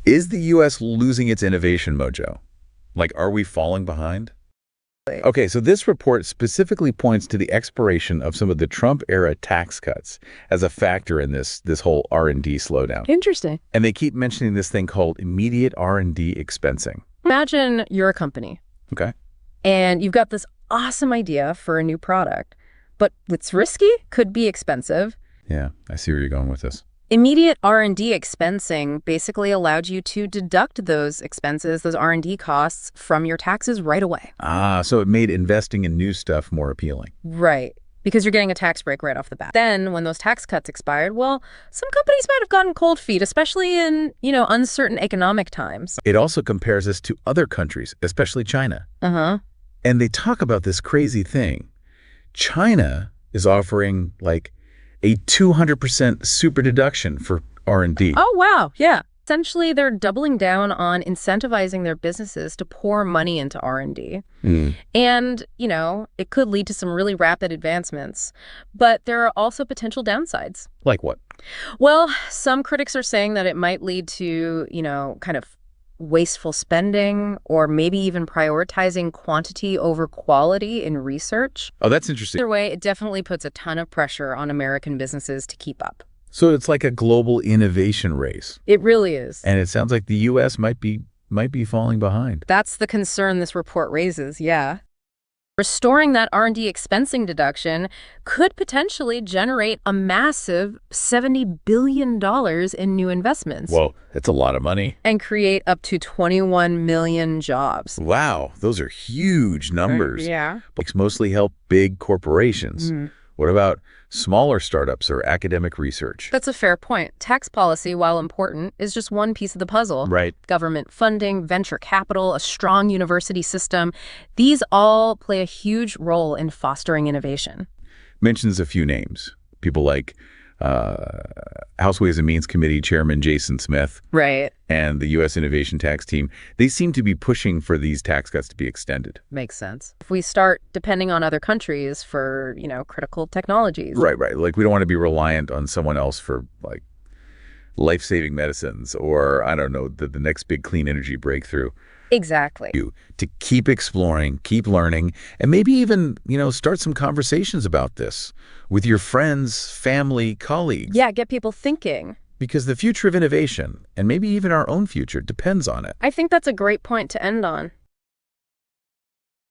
Is the U.S. losing its innovation mojo? Like, are we falling behind? Okay, so this report specifically points to the expiration of some of the Trump-era tax cuts as a factor in this whole R&D slowdown. Interesting. And they keep mentioning this thing called immediate R&D expensing. Imagine you're a company. Okay. And you've got this awesome idea for a new product, but it's risky, could be expensive. Yeah, I see where you're going with this. Immediate R&D expensing basically allowed you to deduct those expenses, those R&D costs, from your taxes right away. Ah, so it made investing in new stuff more appealing. Right, because you're getting a tax break right off the bat. Then, when those tax cuts expired, well, some companies might have gotten cold feet, especially in, uncertain economic times. It also compares us to other countries, especially China. Uh-huh. And they talk about this crazy thing. China is offering, like, a 200% super deduction for R&D. Oh, wow. Yeah. Essentially, they're doubling down on incentivizing their businesses to pour money into R&D. And, it could lead to some really rapid advancements. But there are also potential downsides. Like what? Well, some critics are saying that it might lead to, kind of wasteful spending, or maybe even prioritizing quantity over quality in research. Oh, that's interesting. Either way, it definitely puts a ton of pressure on American businesses to keep up. So it's like a global innovation race. It really is. And it sounds like the U.S. might be falling behind. That's the concern this report raises, yeah. Restoring that R&D expensing deduction could potentially generate a massive $70 billion in new investments. Whoa, that's a lot of money. And create up to 21 million jobs. Wow, those are huge numbers. Yeah. But mostly help big corporations. What about smaller startups or academic research? That's a fair point. Tax policy, while important, is just one piece of the puzzle. Right. Government funding, venture capital, a strong university system, these all play a huge role in fostering innovation. Mentions a few names. People like House Ways and Means Committee Chairman Jason Smith. Right. And the U.S. Innovation Tax Team. They seem to be pushing for these tax cuts to be extended. Makes sense. If we start depending on other countries for, critical technologies. Right. Like, we don't want to be reliant on someone else for, like, life-saving medicines or, I don't know, the next big clean energy breakthrough. Exactly. To keep exploring, keep learning, and maybe even, start some conversations about this with your friends, family, colleagues. Yeah, get people thinking. Because the future of innovation, and maybe even our own future, depends on it. I think that's a great point to end on.